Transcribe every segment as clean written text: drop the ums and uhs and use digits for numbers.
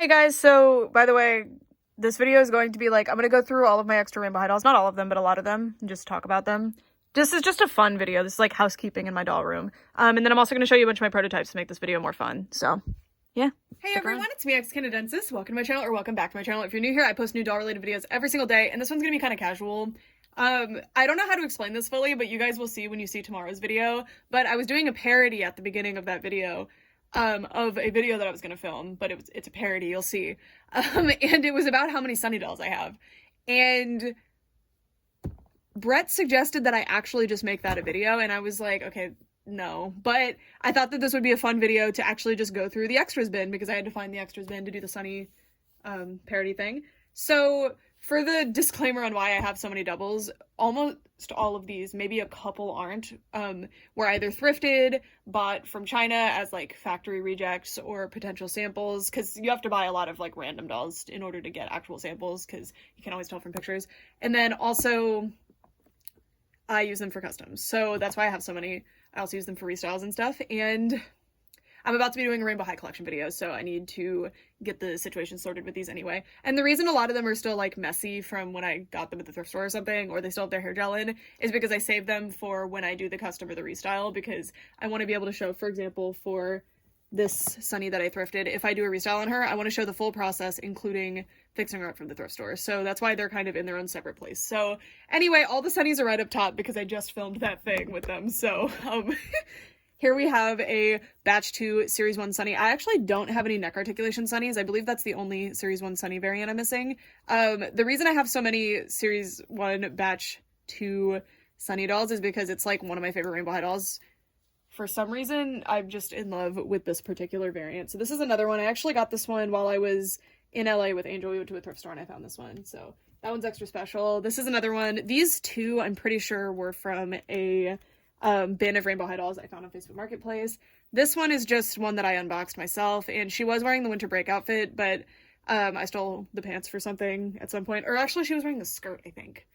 Hey guys, so by the way, this video is going to be like, I'm going to go through all of my extra rainbow high dolls, not all of them, but a lot of them, and just talk about them. This is just a fun video. This is like housekeeping in my doll room. And then I'm also going to show you a bunch of my prototypes to make this video more fun. So, yeah. Hey everyone, it's me, xCanadensis. Welcome to my channel, or welcome back to my channel. If you're new here, I post new doll-related videos every single day, and this one's going to be kind of casual. I don't know how to explain this fully, but you guys will see when you see tomorrow's video. But I was doing a parody at the beginning of that video, of a video that I was gonna film, but it's a parody, you'll see. And it was about how many Sunny dolls I have. And Brett suggested that I actually just make that a video, and I was like, okay, no. But I thought that this would be a fun video to actually just go through the extras bin, because I had to find the extras bin to do the Sunny parody thing. So for the disclaimer on why I have so many doubles, almost all of these, maybe a couple aren't, were either thrifted, bought from China as like factory rejects or potential samples, because you have to buy a lot of like random dolls in order to get actual samples, because you can always tell from pictures. And then also I use them for customs, so that's why I have so many. I also use them for restyles and stuff, and I'm about to be doing a Rainbow High collection video, so I need to get the situation sorted with these anyway. And the reason a lot of them are still like messy from when I got them at the thrift store or something, or they still have their hair gel in, is because I save them for when I do the custom or the restyle, because I want to be able to show, for example, for this Sunny that I thrifted, if I do a restyle on her, I want to show the full process, including fixing her up from the thrift store. So that's why they're kind of in their own separate place. So anyway, all the Sunnies are right up top because I just filmed that thing with them. So, here we have a Batch 2 Series 1 Sunny. I actually don't have any neck articulation Sunnies. I believe that's the only Series 1 Sunny variant I'm missing. The reason I have so many Series 1 Batch 2 Sunny dolls is because it's like one of my favorite Rainbow High dolls. For some reason, I'm just in love with this particular variant. So this is another one. I actually got this one while I was in LA with Angel. We went to a thrift store and I found this one. So that one's extra special. This is another one. These two, I'm pretty sure, were from a bin of Rainbow High dolls I found on Facebook Marketplace. This one is just one that I unboxed myself, and she was wearing the winter break outfit, but I stole the pants for something at some point. Or actually, she was wearing the skirt, I think.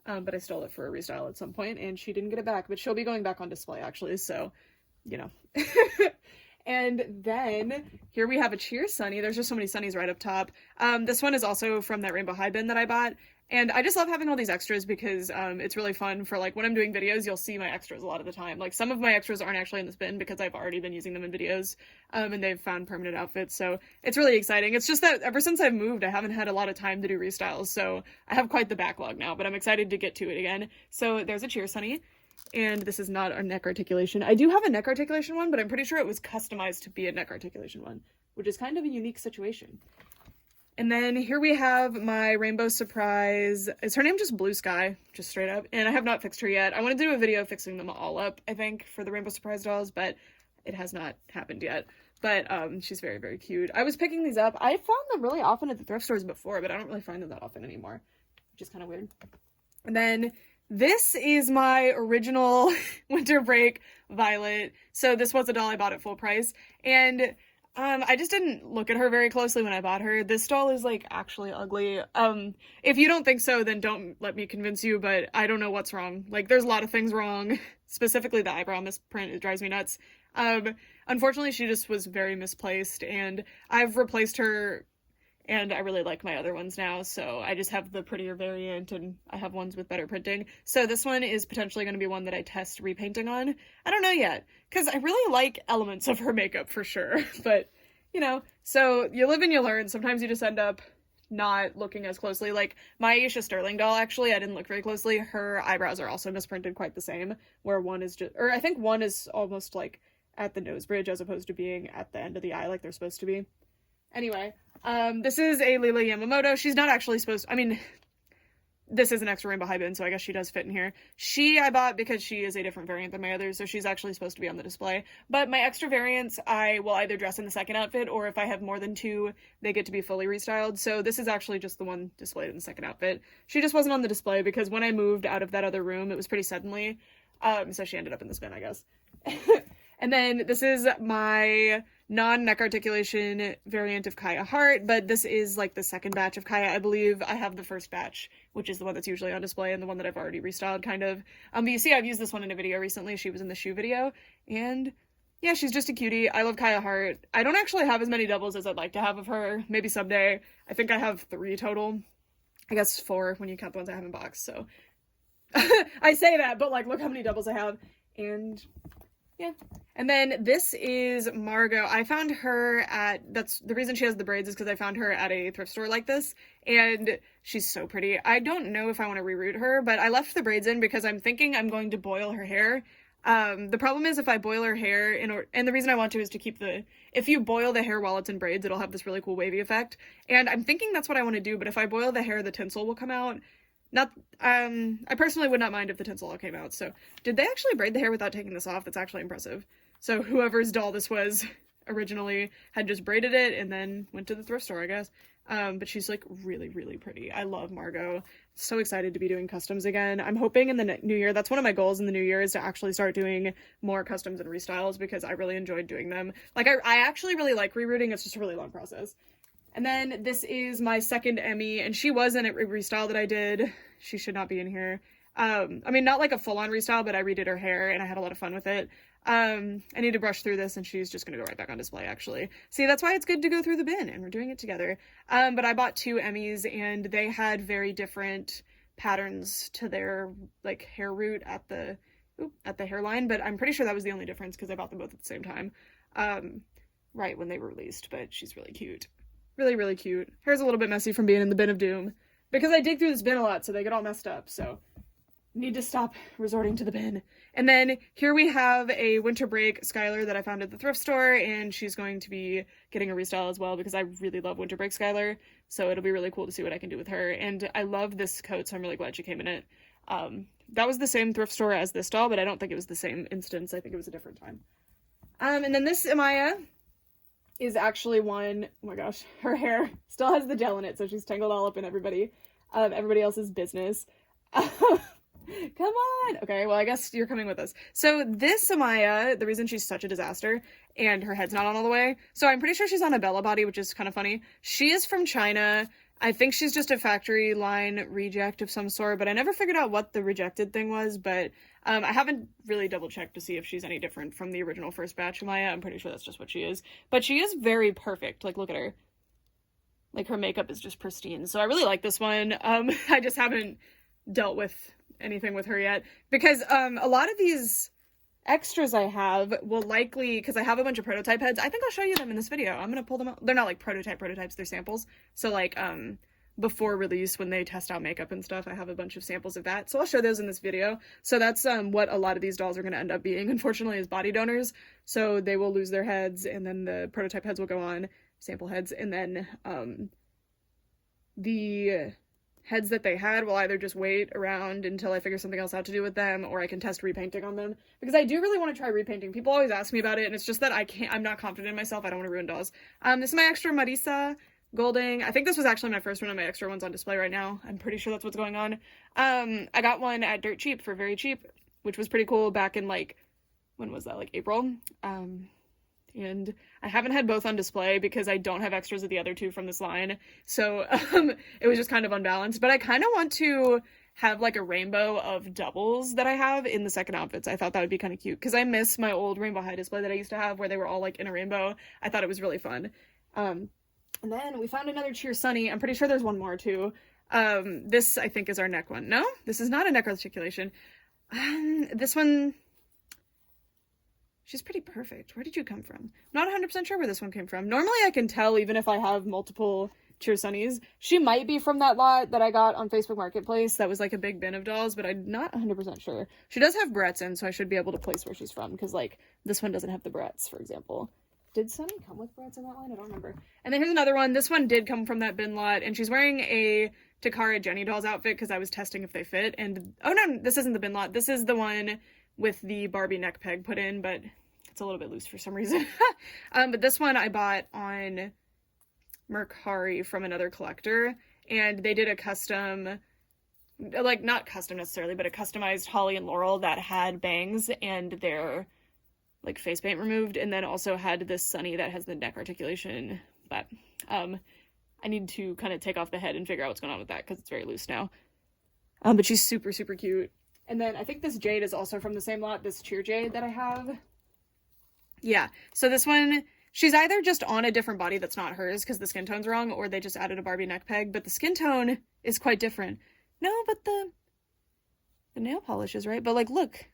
But I stole it for a restyle at some point, and she didn't get it back, but she'll be going back on display, actually, so, you know. And then here we have a Cheer Sunny. There's just so many Sunnies right up top. This one is also from that Rainbow High bin that I bought. And I just love having all these extras because it's really fun for, like, when I'm doing videos, you'll see my extras a lot of the time. Like, some of my extras aren't actually in this bin because I've already been using them in videos, and they've found permanent outfits, so it's really exciting. It's just that ever since I've moved, I haven't had a lot of time to do restyles, so I have quite the backlog now, but I'm excited to get to it again. So there's a Cheer Sunny, and this is not a neck articulation. I do have a neck articulation one, but I'm pretty sure it was customized to be a neck articulation one, which is kind of a unique situation. And then here we have my Rainbow Surprise. Is her name just Blue Sky? Just straight up. And I have not fixed her yet. I wanted to do a video fixing them all up, I think, for the Rainbow Surprise dolls, but it has not happened yet. But she's very, very cute. I was picking these up. I found them really often at the thrift stores before, but I don't really find them that often anymore, which is kind of weird. And then this is my original winter break Violet. So this was a doll I bought at full price. And I just didn't look at her very closely when I bought her. This doll is, like, actually ugly. If you don't think so, then don't let me convince you, but I don't know what's wrong. Like, there's a lot of things wrong. Specifically the eyebrow misprint, it drives me nuts. Unfortunately, she just was very misplaced, and I've replaced her, and I really like my other ones now, so I just have the prettier variant, and I have ones with better printing. So this one is potentially going to be one that I test repainting on. I don't know yet, because I really like elements of her makeup for sure, but, you know, so you live and you learn. Sometimes you just end up not looking as closely. Like, my Aisha Sterling doll, actually, I didn't look very closely. Her eyebrows are also misprinted quite the same, where one is just, or I think one is almost, like, at the nose bridge as opposed to being at the end of the eye like they're supposed to be. Anyway, this is a Lila Yamamoto. She's not actually supposed to, I mean, this is an extra Rainbow High bin, so I guess she does fit in here. She I bought because she is a different variant than my others, so she's actually supposed to be on the display. But my extra variants, I will either dress in the second outfit, or if I have more than two, they get to be fully restyled. So this is actually just the one displayed in the second outfit. She just wasn't on the display because when I moved out of that other room, it was pretty suddenly, so she ended up in this bin, I guess. And then this is my non-neck articulation variant of Kaya Hart, but this is like the second batch of Kaya, I believe. I have the first batch, which is the one that's usually on display and the one that I've already restyled, kind of. But you see, I've used this one in a video recently. She was in the shoe video, and yeah, she's just a cutie. I love Kaya Hart. I don't actually have as many doubles as I'd like to have of her. Maybe someday. I think I have 3 total. I guess 4 when you count the ones I have in box, so. I say that, but like, look how many doubles I have. And yeah. And then this is Margot. I found her that's the reason she has the braids is because I found her at a thrift store like this, and she's so pretty. I don't know if I want to reroot her, but I left the braids in because I'm thinking I'm going to boil her hair. The problem is if I boil her hair, and the reason I want to is to keep if you boil the hair while it's in braids, it'll have this really cool wavy effect. And I'm thinking that's what I want to do, but if I boil the hair, the tinsel will come out. I personally would not mind if the tinsel all came out. So, did they actually braid the hair without taking this off? That's actually impressive. So, whoever's doll this was originally had just braided it and then went to the thrift store, I guess. But she's like really, really pretty. I love Margot. So excited to be doing customs again. I'm hoping in the new year, that's one of my goals in the new year, is to actually start doing more customs and restyles because I really enjoyed doing them. Like, I actually really like rerooting. It's just a really long process. And then this is my second Emmy, and she was in a restyle that I did. She should not be in here. I mean, not like a full-on restyle, but I redid her hair, and I had a lot of fun with it. I need to brush through this, and she's just gonna go right back on display, actually. See, that's why it's good to go through the bin, and we're doing it together. But I bought 2 Emmys, and they had very different patterns to their, like, hair root at the hairline, but I'm pretty sure that was the only difference, because I bought them both at the same time. Right when they were released, but she's really cute. Really, really cute. Hair's a little bit messy from being in the bin of doom. Because I dig through this bin a lot, so they get all messed up, so need to stop resorting to the bin. And then here we have a Winter Break Skylar that I found at the thrift store, and she's going to be getting a restyle as well because I really love Winter Break Skylar, so it'll be really cool to see what I can do with her. And I love this coat, so I'm really glad she came in it. That was the same thrift store as this doll, but I don't think it was the same instance. I think it was a different time. And then this Amaya is actually one, oh my gosh, her hair still has the gel in it, so she's tangled all up in everybody else's business. Come on! Okay, well, I guess you're coming with us. So this Amaya, the reason she's such a disaster, and her head's not on all the way, so I'm pretty sure she's on a Bella body, which is kind of funny. She is from China. I think she's just a factory line reject of some sort, but I never figured out what the rejected thing was, but I haven't really double-checked to see if she's any different from the original first batch Amaya. I'm pretty sure that's just what she is. But she is very perfect. Like, look at her. Like, her makeup is just pristine. So I really like this one. I just haven't dealt with anything with her yet. Because a lot of these extras I have will likely, because I have a bunch of prototype heads, I think I'll show you them in this video. I'm gonna pull them out. They're not like prototypes, they're samples. So like before release, when they test out makeup and stuff, I have a bunch of samples of that, so I'll show those in this video. So that's what a lot of these dolls are gonna end up being, unfortunately, is body donors. So they will lose their heads, and then the prototype heads will go on, sample heads, and then the heads that they had will either just wait around until I figure something else out to do with them, or I can test repainting on them, because I do really want to try repainting. People always ask me about it, and it's just that I'm not confident in myself. I don't want to ruin dolls. This is my extra Marisa Golding. I think this was actually my first one of my extra ones on display right now. I'm pretty sure that's what's going on. I got one at Dirt Cheap for very cheap, which was pretty cool back in, like, when was that, like April? And I haven't had both on display because I don't have extras of the other 2 from this line, so it was just kind of unbalanced. But I kind of want to have like a rainbow of doubles that I have in the second outfits. I thought that would be kind of cute because I miss my old Rainbow High display that I used to have where they were all like in a rainbow. I thought it was really fun. And then we found another Cheer Sunny. I'm pretty sure there's one more too. This I think is our neck one. No, this is not a neck articulation. This one, she's pretty perfect. Where did you come from? I'm not 100% sure where this one came from. Normally I can tell even if I have multiple Cheer Sunnies. She might be from that lot that I got on Facebook Marketplace that was like a big bin of dolls, but I'm not 100% sure. She does have Bretts in, so I should be able to place where she's from, because like this one doesn't have the Bretts, for example. Did Sunny come with Bretts in that line? I don't remember. And then here's another one. This one did come from that bin lot, and she's wearing a Takara Jenny Dolls outfit because I was testing if they fit. And oh no, this isn't the bin lot. This is the one with the Barbie neck peg put in, but it's a little bit loose for some reason. But this one I bought on Mercari from another collector, and they did a custom, like not custom necessarily, but a customized Holly and Laurel that had bangs and their like face paint removed, and then also had this Sunny that has the neck articulation. But I need to kind of take off the head and figure out what's going on with that because it's very loose now. But she's super, super cute. And then I think this Jade is also from the same lot, this Cheer Jade that I have. Yeah, so this one, she's either just on a different body that's not hers because the skin tone's wrong, or they just added a Barbie neck peg, but the skin tone is quite different. No, but the nail polish is right, but like, look.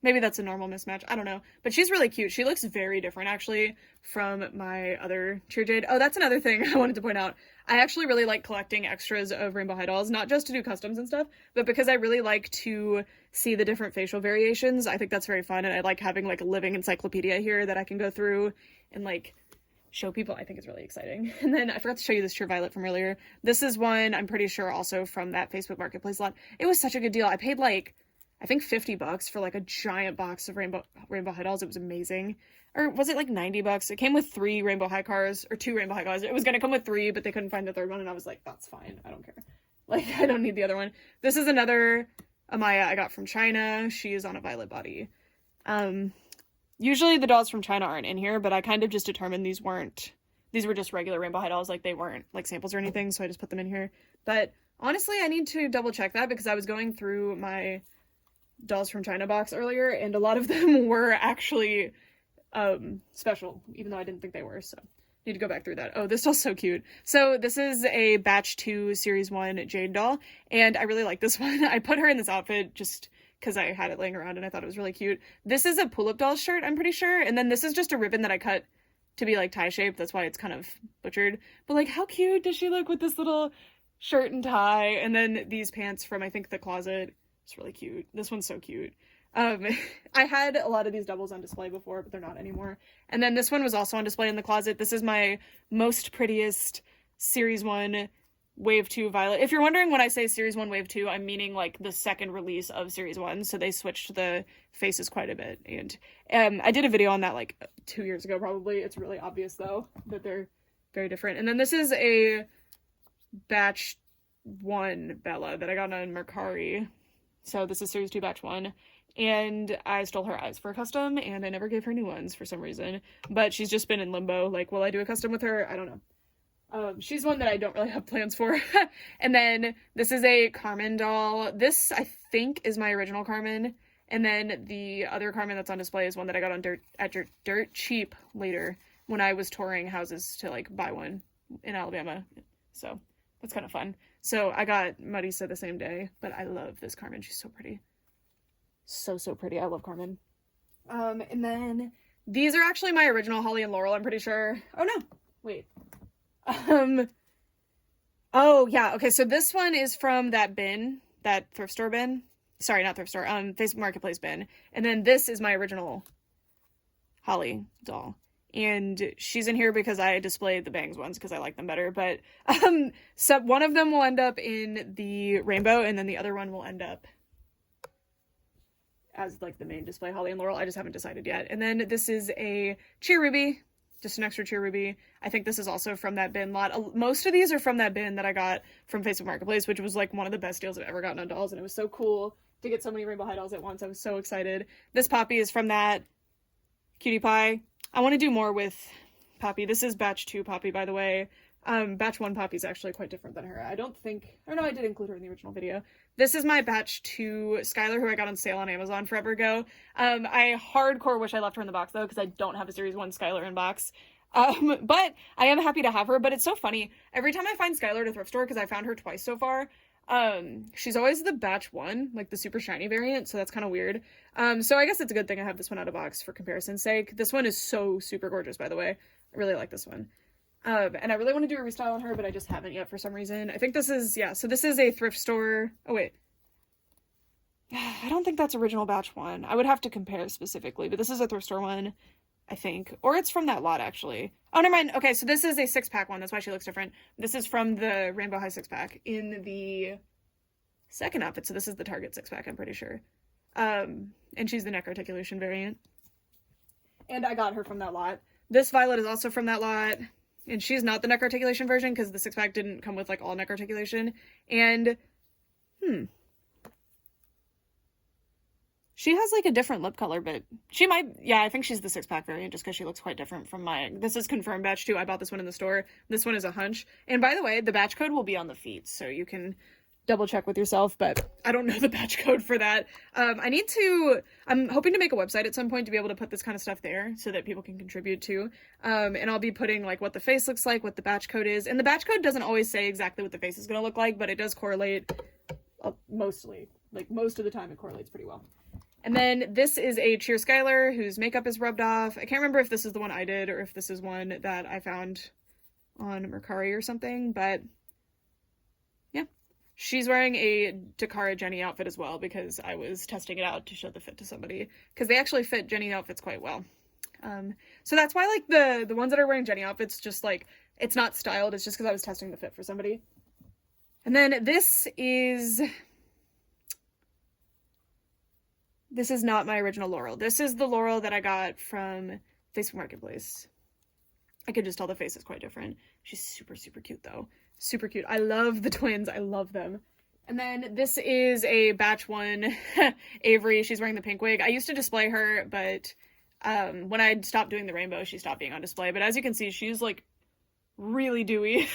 Maybe that's a normal mismatch. I don't know. But she's really cute. She looks very different, actually, from my other Cheer Jade. Oh, that's another thing I wanted to point out. I actually really like collecting extras of Rainbow High dolls, not just to do customs and stuff, but because I really like to see the different facial variations. I think that's very fun, and I like having, like, a living encyclopedia here that I can go through and, like, show people. I think it's really exciting. And then I forgot to show you this Cheer Violet from earlier. This is one, I'm pretty sure, also from that Facebook Marketplace lot. It was such a good deal. I paid, like, I think $50 for like a giant box of Rainbow High dolls. It was amazing. Or was it like $90? It came with 3 Rainbow High cars, or 2 Rainbow High cars. It was gonna come with 3, but they couldn't find the third one, and I was like, that's fine. I don't care. Like, I don't need the other one. This is another Amaya I got from China. She is on a violet body. Usually the dolls from China aren't in here, but I kind of just determined these were just regular Rainbow High dolls. Like, they weren't like samples or anything, so I just put them in here. But honestly, I need to double check that because I was going through my dolls from China box earlier, and a lot of them were actually special, even though I didn't think they were, so need to go back through that. Oh, this doll's so cute. So this is a batch 2 series 1 Jade doll, and I really like this one. I put her in this outfit just because I had it laying around and I thought it was really cute. This is a pull-up doll shirt, I'm pretty sure, and then this is just a ribbon that I cut to be like tie shaped. That's why it's kind of butchered, but like, how cute does she look with this little shirt and tie? And then these pants from, I think, The Closet. It's really cute. This one's so cute. I had a lot of these doubles on display before, but they're not anymore. And then this one was also on display in The Closet. This is my most prettiest Series 1 Wave 2 Violet. If you're wondering when I say Series 1 Wave 2, I'm meaning like the second release of Series 1. So they switched the faces quite a bit. And I did a video on that like 2 years ago probably. It's really obvious though that they're very different. And then this is a batch 1 Bella that I got on Mercari. So this is Series 2 Batch 1, and I stole her eyes for a custom, and I never gave her new ones for some reason, but she's just been in limbo. Like, will I do a custom with her? I don't know. She's one that I don't really have plans for. And then this is a Carmen doll. This, I think, is my original Carmen, and then the other Carmen that's on display is one that I got on dirt cheap later when I was touring houses to, like, buy one in Alabama. So that's kind of fun. So I got Marisa the same day, but I love this Carmen. She's so pretty. So pretty. I love Carmen. And then these are actually my original Holly and Laurel, I'm pretty sure. Oh, no. Wait. Oh, yeah. Okay, so this one is from that bin, that thrift store bin. Sorry, not thrift store. Facebook Marketplace bin. And then this is my original Holly doll. And she's in here because I displayed the bangs ones because I like them better. But so one of them will end up in the rainbow, and then the other one will end up as like the main display Holly and Laurel. I just haven't decided yet. And then this is a Cheer Ruby, just an extra Cheer Ruby. I think this is also from that bin lot. Most of these are from that bin that I got from Facebook Marketplace, which was like one of the best deals I've ever gotten on dolls, and it was so cool to get so many Rainbow High dolls at once. I was so excited. This Poppy is from that Cutie Pie. I want to do more with Poppy. This is batch 2 Poppy, by the way. Batch 1 Poppy is actually quite different than her. I don't know, I did include her in the original video. This is my batch 2 Skylar, who I got on sale on Amazon forever ago. I hardcore wish I left her in the box, though, because I don't have a Series 1 Skylar in box. But I am happy to have her. But it's so funny. Every time I find Skylar at a thrift store, because I found her twice so far, she's always the batch 1, like the super shiny variant, so that's kind of weird. So I guess it's a good thing I have this one out of box for comparison's sake. This one is so super gorgeous, by the way. I really like this one. And I really want to do a restyle on her, but I just haven't yet for some reason. I think this is, yeah, so this is a thrift store. Oh, wait. I don't think that's original batch 1. I would have to compare specifically, but this is a thrift store one, I think. Or it's from that lot, actually. Oh, never mind. Okay, so this is a 6-pack one. That's why she looks different. This is from the Rainbow High 6-pack in the second outfit. So this is the Target 6-pack, I'm pretty sure. And she's the neck articulation variant. And I got her from that lot. This Violet is also from that lot. And she's not the neck articulation version because the 6-pack didn't come with, like, all neck articulation. And, she has, like, a different lip color, but she might, yeah, I think she's the 6-pack variant just because she looks quite different from my, this is confirmed batch 2. I bought this one in the store. This one is a hunch. And by the way, the batch code will be on the feet, so you can double check with yourself, but I don't know the batch code for that. I'm hoping to make a website at some point to be able to put this kind of stuff there so that people can contribute to. And I'll be putting like what the face looks like, what the batch code is. And the batch code doesn't always say exactly what the face is going to look like, but it does correlate mostly. Like most of the time it correlates pretty well. And then this is a Cheer Skylar whose makeup is rubbed off. I can't remember if this is the one I did or if this is one that I found on Mercari or something, but yeah. She's wearing a Dakara Jenny outfit as well because I was testing it out to show the fit to somebody because they actually fit Jenny outfits quite well. So that's why like the ones that are wearing Jenny outfits, just like, it's not styled. It's just because I was testing the fit for somebody. And then this is not my original Laurel. This is the Laurel that I got from Facebook Marketplace. I could just tell the face is quite different. She's super, super cute though. Super cute. I love the twins. I love them. And then this is a batch one Avery. She's wearing the pink wig. I used to display her, but when I stopped doing the rainbow, she stopped being on display. But as you can see, she's like really dewy.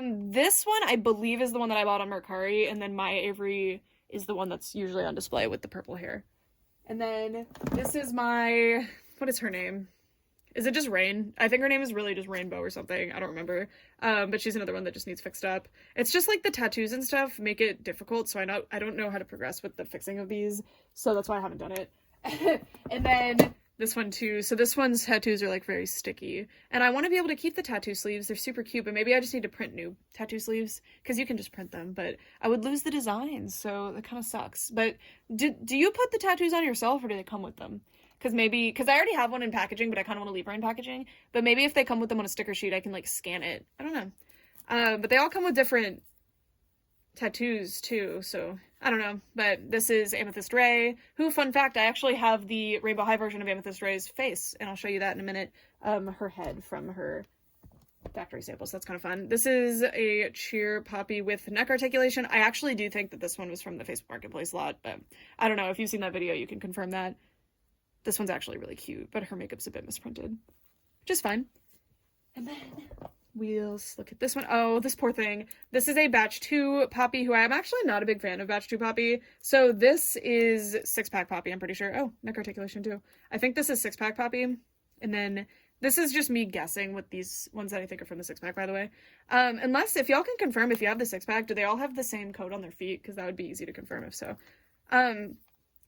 This one I believe is the one that I bought on Mercari, and then my Avery is the one that's usually on display with the purple hair. And then this is my, what is her name? Is it just Rain? I think her name is really just Rainbow or something. I don't remember. But she's another one that just needs fixed up. It's just like the tattoos and stuff make it difficult, so I don't know how to progress with the fixing of these, so that's why I haven't done it. And then this one too. So this one's tattoos are like very sticky. And I want to be able to keep the tattoo sleeves. They're super cute, but maybe I just need to print new tattoo sleeves because you can just print them, but I would lose the designs, so that kind of sucks. But do you put the tattoos on yourself or do they come with them? Because I already have one in packaging, but I kind of want to leave her in packaging. But maybe if they come with them on a sticker sheet, I can like scan it. I don't know. But they all come with different tattoos too, so I don't know. But this is Amethyst Ray, who, fun fact, I actually have the Rainbow High version of Amethyst Ray's face, and I'll show you that in a minute. Her head from her factory samples. That's kind of fun. This is a Cheer Poppy with neck articulation. I actually do think that this one was from the Facebook Marketplace lot, but I don't know. If you've seen that video, you can confirm that. This one's actually really cute, but her makeup's a bit misprinted. Just fine. And then we'll look at this one. Oh, this poor thing. This is a Batch 2 Poppy, who I'm actually not a big fan of Batch 2 Poppy. So this is 6-pack Poppy, I'm pretty sure. Oh, neck articulation too. I think this is 6-pack Poppy. And then this is just me guessing with these ones that I think are from the 6-pack, by the way. Unless, if y'all can confirm, if you have the 6-pack, do they all have the same code on their feet? Because that would be easy to confirm if so.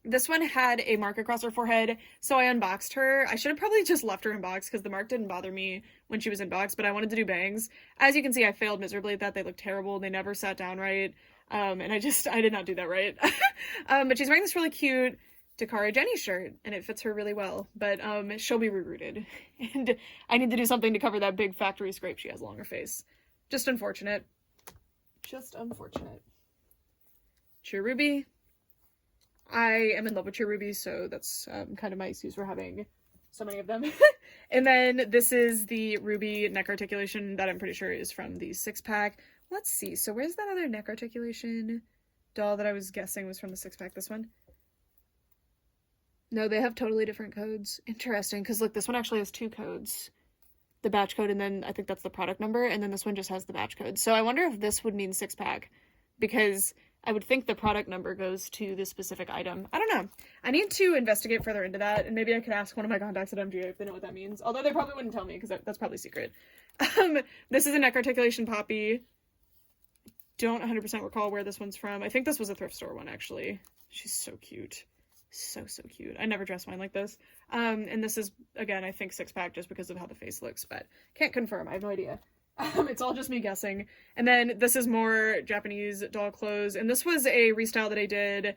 This one had a mark across her forehead, so I unboxed her. I should have probably just left her in box because the mark didn't bother me when she was in box, but I wanted to do bangs. As you can see, I failed miserably at that. They look terrible. They never sat down right, and I did not do that right. But she's wearing this really cute Dakara Jenny shirt, and it fits her really well, but she'll be rerouted, and I need to do something to cover that big factory scrape she has along her face. Just unfortunate. Just unfortunate. Cheer Ruby. I am in love with Cheer Ruby, so that's kind of my excuse for having so many of them. And then this is the Ruby neck articulation that I'm pretty sure is from the 6-pack. Let's see. So where's that other neck articulation doll that I was guessing was from the 6-pack? This one? No, they have totally different codes. Interesting, because look, this one actually has 2 codes. The batch code, and then I think that's the product number, and then this one just has the batch code. So I wonder if this would mean 6-pack, because I would think the product number goes to the specific item. I don't know. I need to investigate further into that, and maybe I could ask one of my contacts at MGA if they know what that means. Although they probably wouldn't tell me, because that's probably secret. This is a neck articulation Poppy. Don't 100% recall where this one's from. I think this was a thrift store one, actually. She's so cute. So cute. I never dress mine like this. And this is, again, I think 6-pack just because of how the face looks, but can't confirm. I have no idea. It's all just me guessing. And then this is more Japanese doll clothes. And this was a restyle that I did.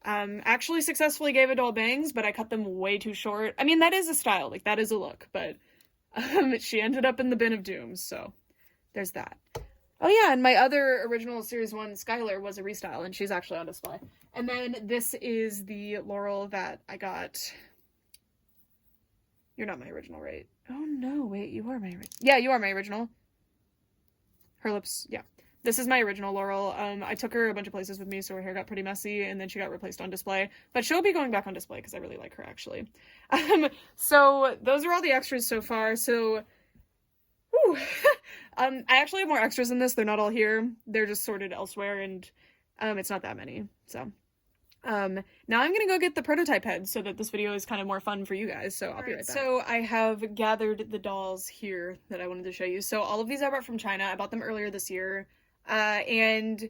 Actually successfully gave a doll bangs, but I cut them way too short. I mean, that is a style. Like, that is a look. But she ended up in the bin of doom. So there's that. Oh yeah, and my other original Series 1 Skylar was a restyle, and she's actually on display. And then this is the Laurel that I got. You're not my original, right? Oh no, wait, you are my original. Yeah, you are my original. Her lips, yeah. This is my original Laurel. I took her a bunch of places with me, so her hair got pretty messy, and then she got replaced on display. But she'll be going back on display, because I really like her, actually. So those are all the extras so far, so... Whew. I actually have more extras in this. They're not all here. They're just sorted elsewhere, and it's not that many. So now I'm gonna go get the prototype heads so that this video is kind of more fun for you guys. So I'll be right back. So I have gathered the dolls here that I wanted to show you. So all of these I bought from China. I bought them earlier this year, and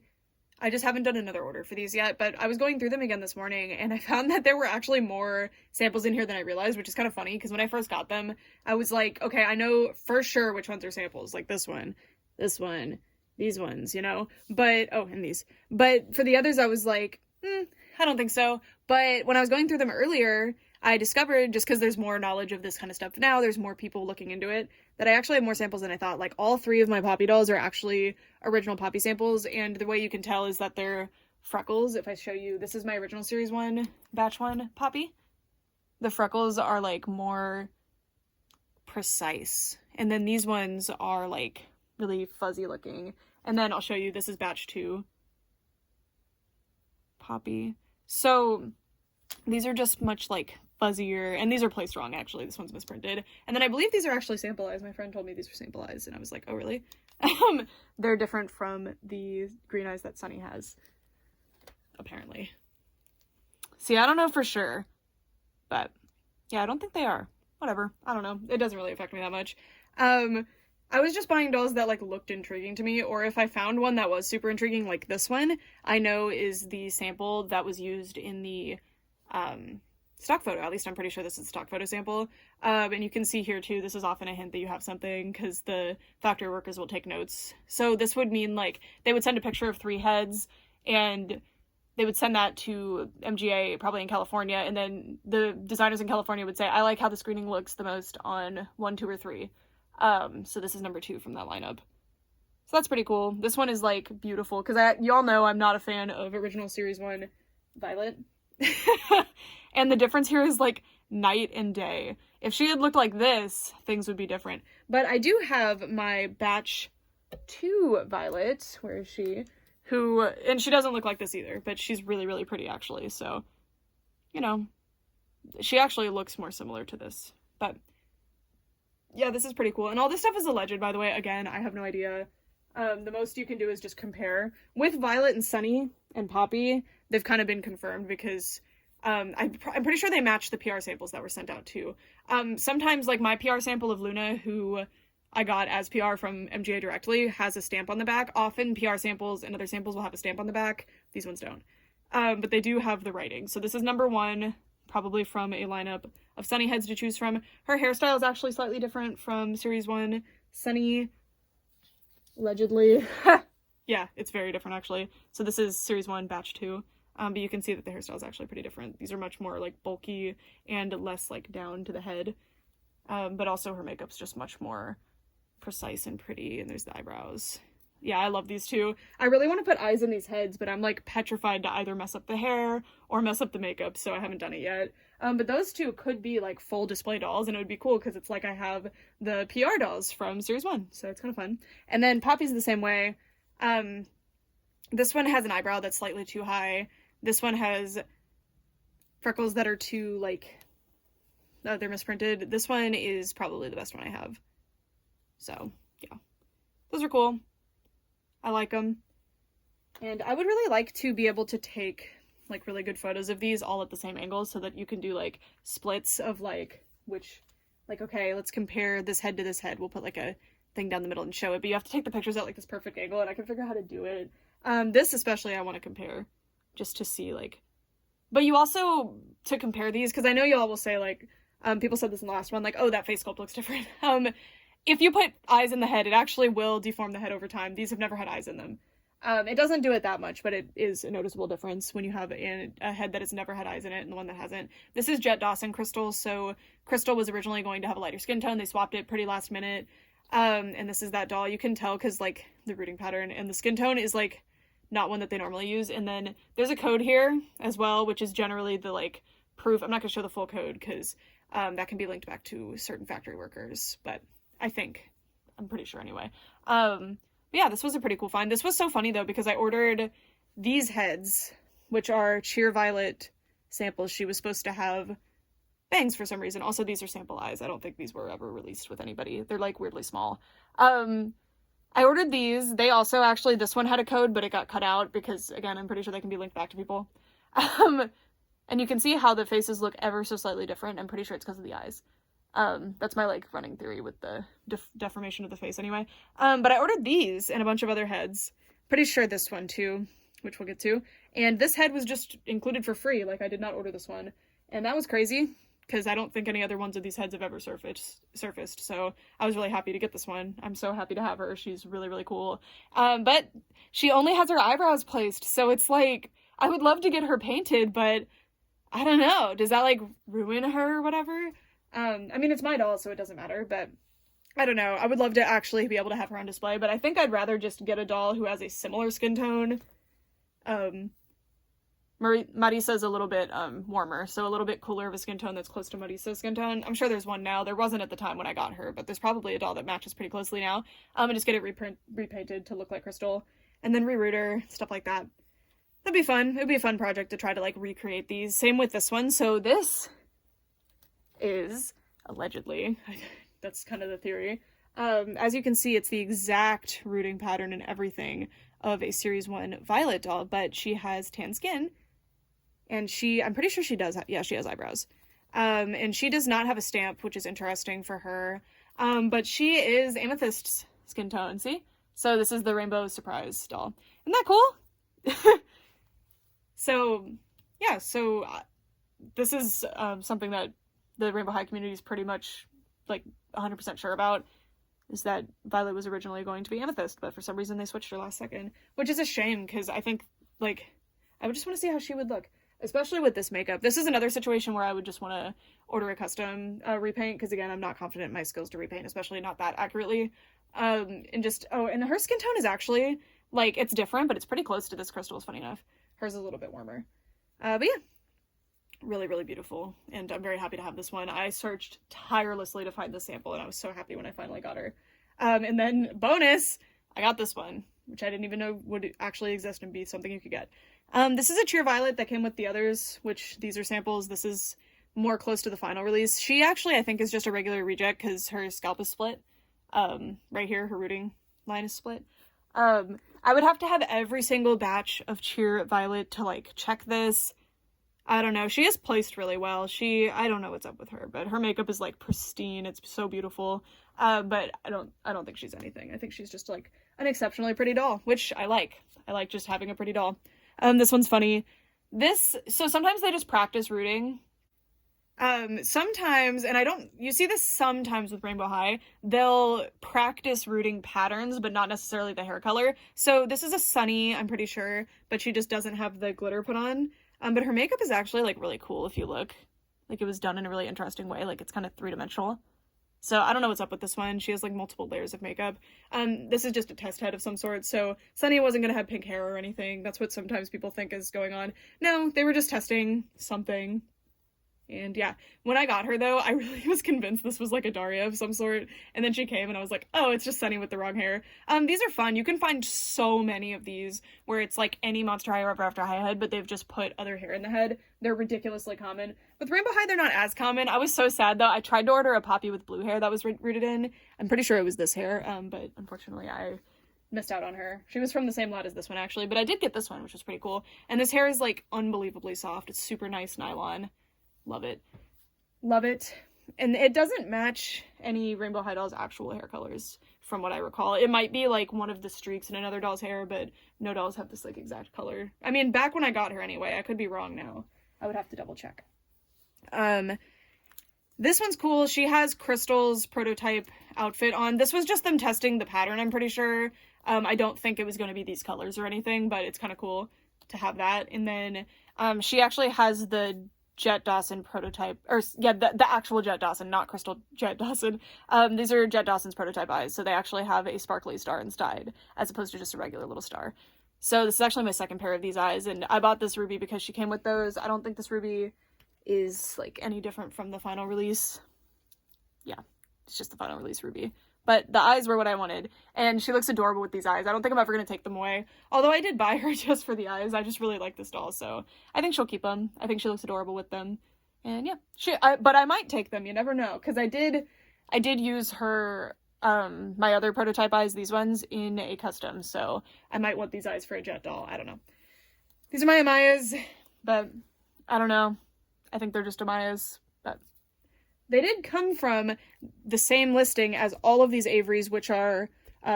I just haven't done another order for these yet, but I was going through them again this morning, and I found that there were actually more samples in here than I realized, which is kind of funny, because when I first got them, I was like, okay, I know for sure which ones are samples, like this one, these ones, you know? But, oh, and these. But for the others, I was like, I don't think so. But when I was going through them earlier, I discovered, just because there's more knowledge of this kind of stuff now, there's more people looking into it, that I actually have more samples than I thought. Like, all 3 of my Poppy dolls are actually original Poppy samples, and the way you can tell is that they're freckles. If I show you, this is my original Series 1, Batch 1 Poppy. The freckles are, like, more precise. And then these ones are, like, really fuzzy looking. And then I'll show you, this is Batch 2 Poppy. So, these are just much, like, fuzzier, and these are placed wrong, actually. This one's misprinted. And then I believe these are actually sample eyes. My friend told me these were sample eyes, and I was like, oh, really? They're different from the green eyes that Sunny has, apparently. See, I don't know for sure, but yeah, I don't think they are. Whatever. I don't know. It doesn't really affect me that much. I was just buying dolls that, like, looked intriguing to me, or if I found one that was super intriguing, like this one, I know is the sample that was used in the, stock photo. At least I'm pretty sure this is a stock photo sample. And you can see here too, this is often a hint that you have something, because the factory workers will take notes. So this would mean, like, they would send a picture of 3 heads, and they would send that to MGA, probably in California, and then the designers in California would say, I like how the screening looks the most on 1, 2, or 3. So this is number 2 from that lineup. So that's pretty cool. This one is, like, beautiful, because y'all know I'm not a fan of original Series 1 Violet. And the difference here is, like, night and day. If she had looked like this, things would be different. But I do have my Batch 2 Violet. Where is she? And she doesn't look like this either, but she's really, really pretty, actually. So, you know, she actually looks more similar to this. But yeah, this is pretty cool. And all this stuff is alleged, by the way. Again, I have no idea. The most you can do is just compare. With Violet and Sunny and Poppy, they've kind of been confirmed, because I'm pretty sure they match the PR samples that were sent out too. Sometimes, like, my PR sample of Luna, who I got as PR from MGA directly, has a stamp on the back. Often PR samples and other samples will have a stamp on the back. These ones don't. But they do have the writing. So this is number 1, probably from a lineup of Sunny heads to choose from. Her hairstyle is actually slightly different from Series 1. Sunny, allegedly. Yeah, it's very different, actually. So this is Series 1, Batch 2. But you can see that the hairstyle is actually pretty different. These are much more, like, bulky and less, like, down to the head. But also her makeup's just much more precise and pretty, and there's the eyebrows. Yeah, I love these two. I really want to put eyes in these heads, but I'm, like, petrified to either mess up the hair or mess up the makeup, so I haven't done it yet. But those two could be, like, full display dolls, and it would be cool, because it's like I have the PR dolls from Series 1, so it's kind of fun. And then Poppy's the same way. This one has an eyebrow that's slightly too high. This one has freckles that are too, like, they're misprinted. This one is probably the best one I have. So, yeah. Those are cool. I like them. And I would really like to be able to take, like, really good photos of these all at the same angle, so that you can do, like, splits of, like, which, like, okay, let's compare this head to this head. We'll put, like, a thing down the middle and show it, but you have to take the pictures at, like, this perfect angle, and I can figure out how to do it. This especially I want to compare, just to see, like, but you also, to compare these, because I know y'all will say, like, people said this in the last one, like, oh, that face sculpt looks different. If you put eyes in the head, it actually will deform the head over time. These have never had eyes in them. It doesn't do it that much, but it is a noticeable difference when you have a head that has never had eyes in it and the one that hasn't. This is Jet Dawson Crystal, so Crystal was originally going to have a lighter skin tone. They swapped it pretty last minute. And this is that doll. You can tell because, like, the rooting pattern and the skin tone is, like, not one that they normally use. And then there's a code here as well, which is generally the, like, proof. I'm not gonna show the full code because that can be linked back to certain factory workers, but I'm pretty sure anyway. But yeah, this was a pretty cool find. This was so funny though, because I ordered these heads, which are Cheer Violet samples. She was supposed to have bangs for some reason. Also, these are sample eyes. I don't think these were ever released with anybody. They're, like, weirdly small. I ordered these. They also actually, this one had a code, but it got cut out because, again, I'm pretty sure they can be linked back to people. And you can see how the faces look ever so slightly different. I'm pretty sure it's because of the eyes. That's my, like, running theory with the deformation of the face anyway. But I ordered these and a bunch of other heads. Pretty sure this one, too, which we'll get to. And this head was just included for free. Like, I did not order this one. And that was crazy, because I don't think any other ones of these heads have ever surfaced. So I was really happy to get this one. I'm so happy to have her. She's really, really cool. But she only has her eyebrows placed. So it's like, I would love to get her painted, but I don't know. Does that, like, ruin her or whatever? I mean, it's my doll, so it doesn't matter, but I don't know. I would love to actually be able to have her on display, but I think I'd rather just get a doll who has a similar skin tone. Marisa's a little bit warmer, so a little bit cooler of a skin tone that's close to Marisa's skin tone. I'm sure there's one now. There wasn't at the time when I got her, but there's probably a doll that matches pretty closely now. And just get it repainted to look like Crystal, and then reroute her, stuff like that. That'd be fun. It'd be a fun project to try to, like, recreate these. Same with this one. So this is, allegedly, that's kind of the theory. As you can see, it's the exact rooting pattern and everything of a Series 1 Violet doll, but she has tan skin, and I'm pretty sure she does, she has eyebrows. And she does not have a stamp, which is interesting for her. But she is Amethyst's skin tone, see? So this is the Rainbow Surprise doll. Isn't that cool? So, yeah, this is something that the Rainbow High community is pretty much, like, 100% sure about, is that Violet was originally going to be Amethyst, but for some reason they switched her last second, which is a shame, because I think, like, I would just want to see how she would look, especially with this makeup. This is another situation where I would just want to order a custom repaint, because, again, I'm not confident in my skills to repaint, especially not that accurately. And her skin tone is actually, like, it's different, but it's pretty close to this Crystal's, funny enough. Hers is a little bit warmer. But yeah, really, really beautiful. And I'm very happy to have this one. I searched tirelessly to find this sample, and I was so happy when I finally got her. And then, bonus, I got this one, which I didn't even know would actually exist and be something you could get. This is a Cheer Violet that came with the others, which these are samples. This is more close to the final release. She actually, I think, is just a regular reject because her scalp is split. Right here, her rooting line is split. I would have to have every single batch of Cheer Violet to, like, check this. I don't know. She is placed really well. I don't know what's up with her, but her makeup is, like, pristine. It's so beautiful. But I don't think she's anything. I think she's just, like, an exceptionally pretty doll, which I like. I like just having a pretty doll. This one's funny. So sometimes they just practice rooting. Sometimes, and you see this sometimes with Rainbow High, they'll practice rooting patterns, but not necessarily the hair color. So this is a Sunny, I'm pretty sure, but she just doesn't have the glitter put on. But her makeup is actually, like, really cool if you look. Like, it was done in a really interesting way. Like, it's kind of three-dimensional. So I don't know what's up with this one. She has, like, multiple layers of makeup. This is just a test head of some sort. So Sunny wasn't going to have pink hair or anything. That's what sometimes people think is going on. No, they were just testing something. And yeah, when I got her, though, I really was convinced this was, like, a Daria of some sort. And then she came and I was like, oh, it's just Sunny with the wrong hair. These are fun. You can find so many of these where it's, like, any Monster High or Ever After High head, but they've just put other hair in the head. They're ridiculously common. With Rainbow High, they're not as common. I was so sad, though. I tried to order a Poppy with blue hair that was rooted in. I'm pretty sure it was this hair, but unfortunately I missed out on her. She was from the same lot as this one, actually, but I did get this one, which was pretty cool. And this hair is, like, unbelievably soft. It's super nice nylon. Love it. Love it. And it doesn't match any Rainbow High doll's actual hair colors, from what I recall. It might be, like, one of the streaks in another doll's hair, but no dolls have this, like, exact color. I mean, back when I got her anyway. I could be wrong now. I would have to double check. This one's cool. She has Crystal's prototype outfit on. This was just them testing the pattern, I'm pretty sure. I don't think it was going to be these colors or anything, but it's kind of cool to have that. And then she actually has the Jet Dawson prototype, or yeah, the actual Jet Dawson, not Crystal Jet Dawson. These are Jet Dawson's prototype eyes, so they actually have a sparkly star inside, as opposed to just a regular little star. So this is actually my second pair of these eyes, and I bought this ruby because she came with those. I don't think this ruby is, like, any different from the final release. Yeah, it's just the final release ruby. But the eyes were what I wanted, and she looks adorable with these eyes. I don't think I'm ever going to take them away. Although I did buy her just for the eyes. I just really like this doll, so I think she'll keep them. I think she looks adorable with them. And yeah, but I might take them. You never know, because I did use her my other prototype eyes, these ones, in a custom. So I might want these eyes for a jet doll. I don't know. These are my Amayas, but I don't know. I think they're just Amayas, but they did come from the same listing as all of these Averys, which are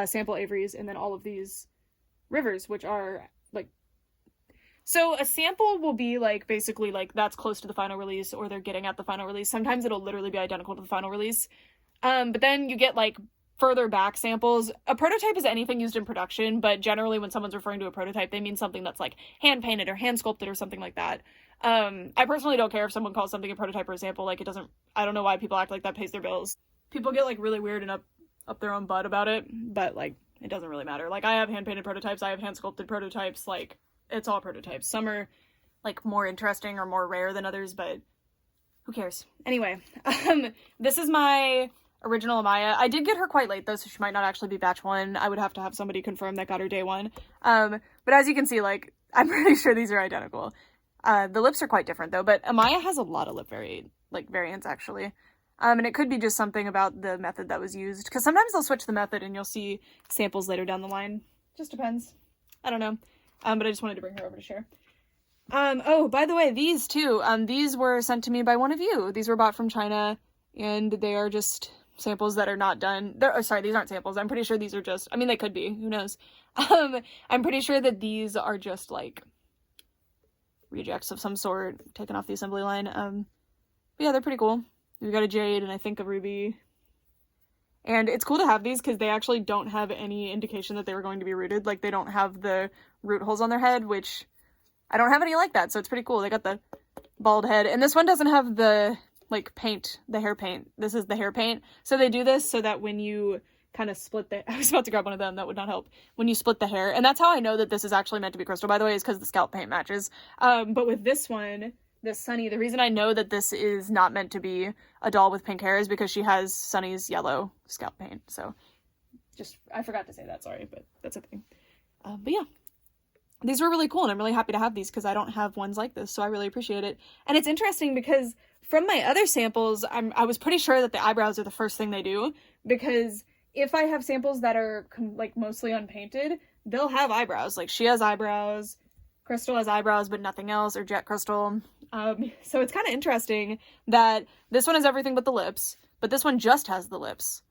sample Averys, and then all of these Rivers, which are like, so a sample will be like basically like that's close to the final release, or they're getting at the final release. Sometimes it'll literally be identical to the final release. But then you get like further back samples. A prototype is anything used in production, but generally when someone's referring to a prototype, they mean something that's like hand painted or hand sculpted or something like that. I personally don't care if someone calls something a prototype or a sample. Like, it doesn't, I don't know why people act like that pays their bills. People get like really weird and up their own butt about it, but like, it doesn't really matter. Like, I have hand painted prototypes, I have hand sculpted prototypes, like, it's all prototypes. Some are like more interesting or more rare than others, but who cares? Anyway, this is my original Amaya. I did get her quite late though, so she might not actually be batch 1. I would have to have somebody confirm that got her day 1. But as you can see, like, I'm pretty sure these are identical. The lips are quite different though, but Amaya has a lot of lip variants actually. And it could be just something about the method that was used, because sometimes they'll switch the method and you'll see samples later down the line. Just depends. I don't know. But I just wanted to bring her over to share. Oh, by the way, these too, these were sent to me by one of you. These were bought from China, and they are just samples that are not done. Sorry, these aren't samples. I'm pretty sure these are just, I mean, they could be, who knows? I'm pretty sure that these are just like rejects of some sort taken off the assembly line. But yeah, they're pretty cool. We've got a jade and I think a ruby. And it's cool to have these because they actually don't have any indication that they were going to be rooted. Like, they don't have the root holes on their head, which I don't have any like that, so it's pretty cool. They got the bald head. And this one doesn't have the, like, paint, the hair paint. This is the hair paint. So they do this so that when you kind of split the, I was about to grab one of them, that would not help. When you split the hair, and that's how I know that this is actually meant to be crystal, by the way, is because the scalp paint matches. But with this one, this Sunny, the reason I know that this is not meant to be a doll with pink hair is because she has Sunny's yellow scalp paint. So just, I forgot to say that, sorry, but that's a thing. But yeah, these were really cool, and I'm really happy to have these because I don't have ones like this, so I really appreciate it. And it's interesting because from my other samples, I was pretty sure that the eyebrows are the first thing they do, because if I have samples that are like mostly unpainted, they'll have eyebrows. Like, she has eyebrows, Crystal has eyebrows, but nothing else, or Jet Crystal. So it's kind of interesting that this one has everything but the lips, but this one just has the lips.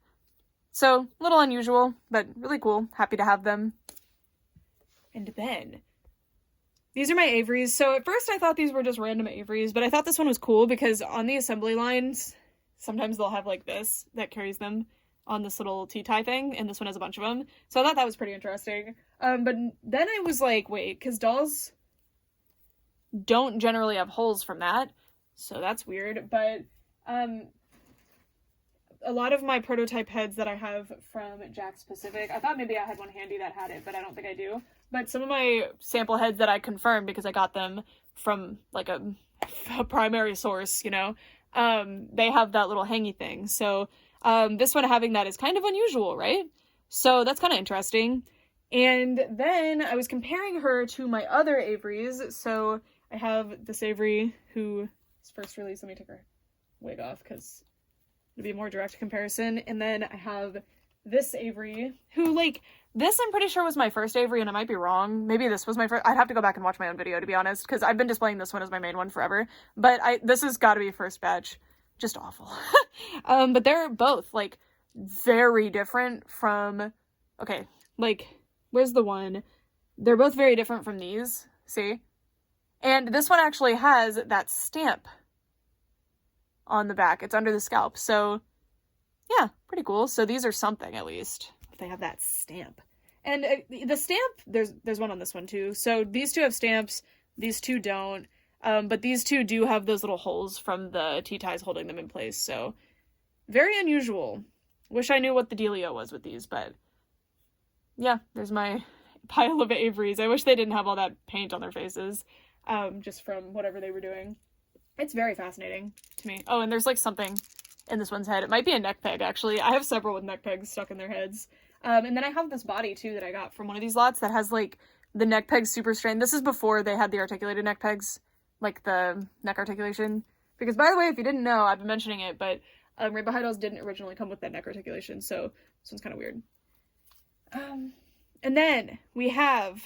So, a little unusual, but really cool. Happy to have them. And then, these are my Averys. So at first I thought these were just random Averys, but I thought this one was cool because on the assembly lines, sometimes they'll have like this that carries them on this little T-tie thing, and this one has a bunch of them. So I thought that was pretty interesting. But then I was like, wait, because dolls don't generally have holes from that, so that's weird. But a lot of my prototype heads that I have from Jakks Pacific, I thought maybe I had one handy that had it, but I don't think I do. But some of my sample heads that I confirmed because I got them from like a primary source, you know, they have that little hangy thing. So this one having that is kind of unusual, right? So that's kind of interesting. And then I was comparing her to my other Averys. So I have this Avery who is first released. Let me take her wig off because it'll be a more direct comparison. And then I have this Avery who, like, this I'm pretty sure was my first Avery, and I might be wrong. Maybe this was my first. I'd have to go back and watch my own video, to be honest, because I've been displaying this one as my main one forever. But this has got to be first batch. Just awful. But they're both, like, very different from, okay, like, where's the one? They're both very different from these, see? And this one actually has that stamp on the back. It's under the scalp. So, yeah, pretty cool. So these are something, at least. They have that stamp. And the stamp, there's one on this one, too. So these two have stamps. These two don't. But these two do have those little holes from the T-ties holding them in place. So, very unusual. Wish I knew what the dealio was with these, but yeah, there's my pile of Averys. I wish they didn't have all that paint on their faces, just from whatever they were doing. It's very fascinating to me. Oh, and there's like something in this one's head. It might be a neck peg, actually. I have several with neck pegs stuck in their heads. And then I have this body, too, that I got from one of these lots that has, like, the neck pegs super strained. This is before they had the articulated neck pegs, like the neck articulation. Because, by the way, if you didn't know, I've been mentioning it, but Rainbow High Dolls didn't originally come with that neck articulation, so this one's kind of weird. And then we have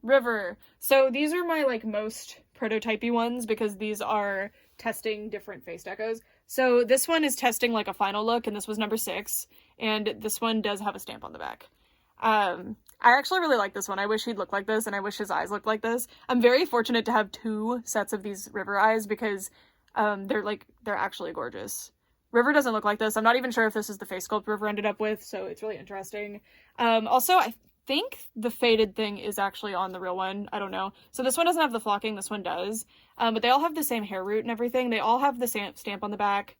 River. So these are my like most prototypey ones because these are testing different face decos. So this one is testing like a final look, and this was number 6, and this one does have a stamp on the back. I actually really like this one. I wish he'd look like this, and I wish his eyes looked like this. I'm very fortunate to have 2 sets of these River eyes because they're actually gorgeous. River doesn't look like this. I'm not even sure if this is the face sculpt River ended up with, so it's really interesting. Also, I think the faded thing is actually on the real one. I don't know. So this one doesn't have the flocking, this one does. But they all have the same hair root and everything. They all have the stamp on the back.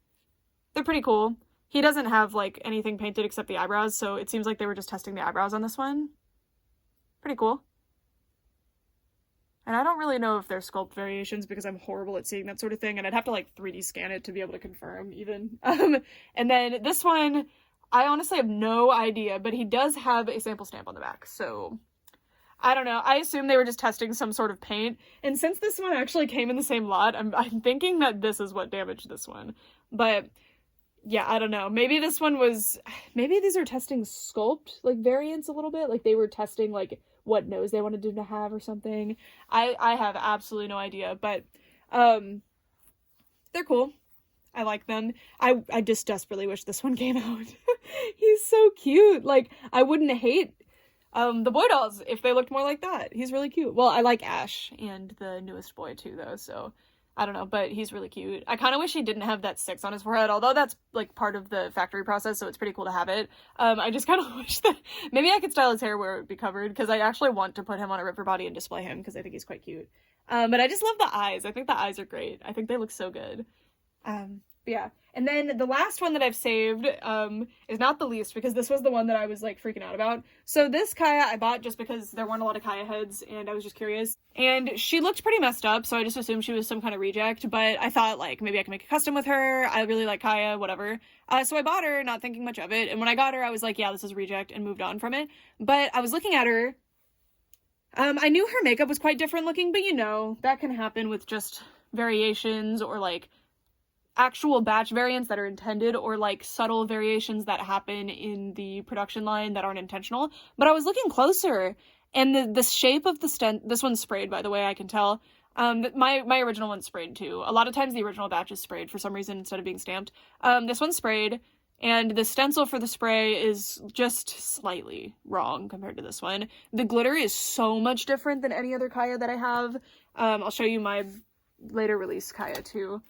They're pretty cool. He doesn't have, like, anything painted except the eyebrows, so it seems like they were just testing the eyebrows on this one. Pretty cool. And I don't really know if they're sculpt variations because I'm horrible at seeing that sort of thing, and I'd have to, like, 3D scan it to be able to confirm, even. And then this one, I honestly have no idea, but he does have a sample stamp on the back, so I don't know. I assume they were just testing some sort of paint, and since this one actually came in the same lot, I'm thinking that this is what damaged this one. But yeah, I don't know. Maybe this one was, maybe these are testing sculpt, like, variants a little bit, like they were testing, like, what nose they wanted him to have or something. I have absolutely no idea, but they're cool. I like them. I just desperately wish this one came out. He's so cute. Like, I wouldn't hate the boy dolls if they looked more like that. He's really cute. Well, I like Ash and the newest boy too, though, so I don't know, but he's really cute. I kind of wish he didn't have that 6 on his forehead, although that's, like, part of the factory process, so it's pretty cool to have it. I just kind of wish that maybe I could style his hair where it would be covered, because I actually want to put him on a River body and display him, because I think he's quite cute. But I just love the eyes. I think the eyes are great. I think they look so good. Yeah. And then the last one that I've saved is not the least, because this was the one that I was, like, freaking out about. So this Kaya I bought just because there weren't a lot of Kaya heads, and I was just curious. And she looked pretty messed up, so I just assumed she was some kind of reject, but I thought, like, maybe I can make a custom with her. I really like Kaya, whatever. So I bought her, not thinking much of it, and when I got her, I was like, yeah, this is a reject, and moved on from it. But I was looking at her. I knew her makeup was quite different looking, but you know, that can happen with just variations or, like, actual batch variants that are intended, or like subtle variations that happen in the production line that aren't intentional. But I was looking closer, and the shape of the stent, this one's sprayed, by the way, I can tell. My original one's sprayed too. A lot of times the original batch is sprayed for some reason instead of being stamped. This one's sprayed, and the stencil for the spray is just slightly wrong compared to this one. The glitter is so much different than any other Kaya that I have. I'll show you my later release Kaya too.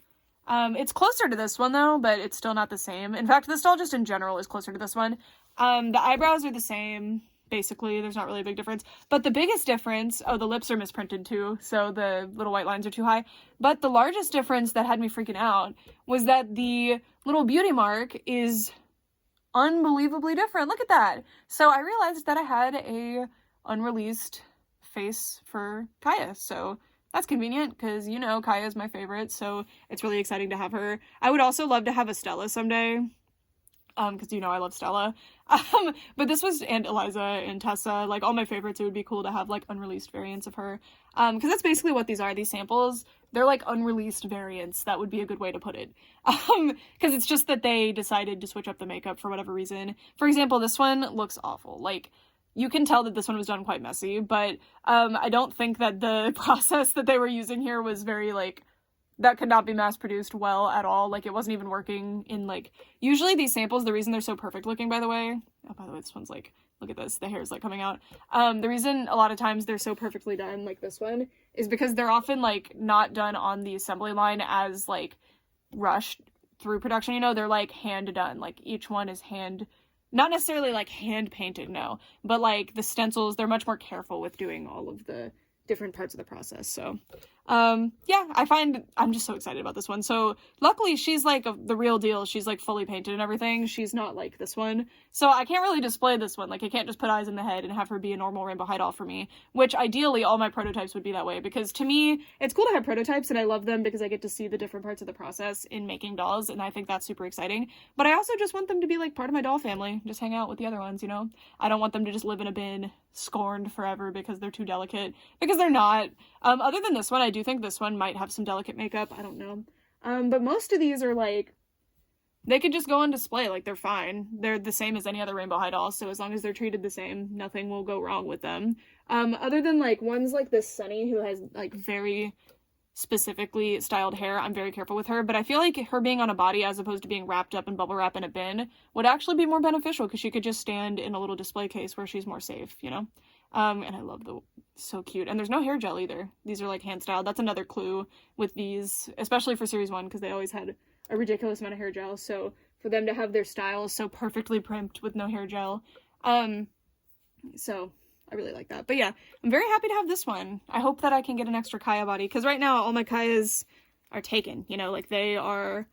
It's closer to this one, though, but it's still not the same. In fact, this doll just in general is closer to this one. The eyebrows are the same, basically. There's not really a big difference. But the biggest difference... Oh, the lips are misprinted, too, so the little white lines are too high. But the largest difference that had me freaking out was that the little beauty mark is unbelievably different. Look at that! So I realized that I had a unreleased face for Kaya, so... That's convenient, because, you know, Kaya is my favorite, so it's really exciting to have her. I would also love to have a Stella someday, because, you know, I love Stella. But this was, and Eliza and Tessa, like, all my favorites. It would be cool to have, like, unreleased variants of her. Because that's basically what these are, these samples. They're, like, unreleased variants. That would be a good way to put it. Because it's just that they decided to switch up the makeup for whatever reason. For example, this one looks awful. Like, you can tell that this one was done quite messy, but I don't think that the process that they were using here was very, like, that could not be mass-produced well at all. Like, it wasn't even working in, like, usually these samples, the reason they're so perfect looking, by the way, this one's, like, look at this, the hair's, like, coming out. The reason a lot of times they're so perfectly done, like this one, is because they're often, like, not done on the assembly line as, like, rushed through production, you know? They're, like, hand-done. Like, each one is not necessarily, like, hand-painted, no, but, like, the stencils, they're much more careful with doing all of the different parts of the process, so, yeah, I'm just so excited about this one. So, luckily, she's, like, the real deal. She's, like, fully painted and everything. She's not like this one, so I can't really display this one. Like, I can't just put eyes in the head and have her be a normal Rainbow High doll for me, which, ideally, all my prototypes would be that way, because, to me, it's cool to have prototypes, and I love them because I get to see the different parts of the process in making dolls, and I think that's super exciting, but I also just want them to be, like, part of my doll family, just hang out with the other ones, you know? I don't want them to just live in a bin, scorned forever because they're too delicate, because they're not. Other than this one, I do think this one might have some delicate makeup, I don't know. But most of these are, like, they could just go on display, like they're fine. They're the same as any other rainbow high dolls, so as long as they're treated the same, nothing will go wrong with them. Other than like ones like this Sunny who has like very specifically styled hair, I'm very careful with her, but I feel like her being on a body as opposed to being wrapped up in bubble wrap in a bin would actually be more beneficial because she could just stand in a little display case where she's more safe, you know? And I love so cute. And there's no hair gel either. These are like hand styled. That's another clue with these, especially for series 1, because they always had a ridiculous amount of hair gel. So for them to have their styles so perfectly primped with no hair gel, so I really like that. But yeah, I'm very happy to have this one. I hope that I can get an extra Kaya body, because right now all my Kayas are taken, you know, like they are,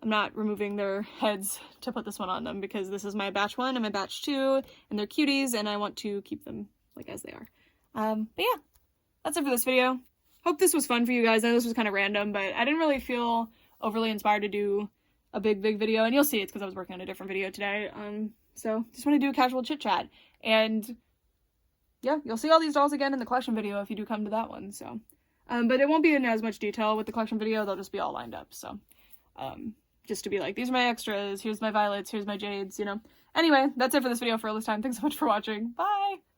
I'm not removing their heads to put this one on them because this is my batch 1 and my batch 2 and they're cuties and I want to keep them like as they are. But yeah, that's it for this video. Hope this was fun for you guys. I know this was kind of random, but I didn't really feel overly inspired to do a big video, and you'll see it's because I was working on a different video today. So just want to do a casual chit chat, and yeah, you'll see all these dolls again in the collection video if you do come to that one. So, but it won't be in as much detail with the collection video. They'll just be all lined up. So, just to be like, these are my extras, here's my violets, here's my jades, you know. Anyway, that's it for this video for all this time. Thanks so much for watching. Bye!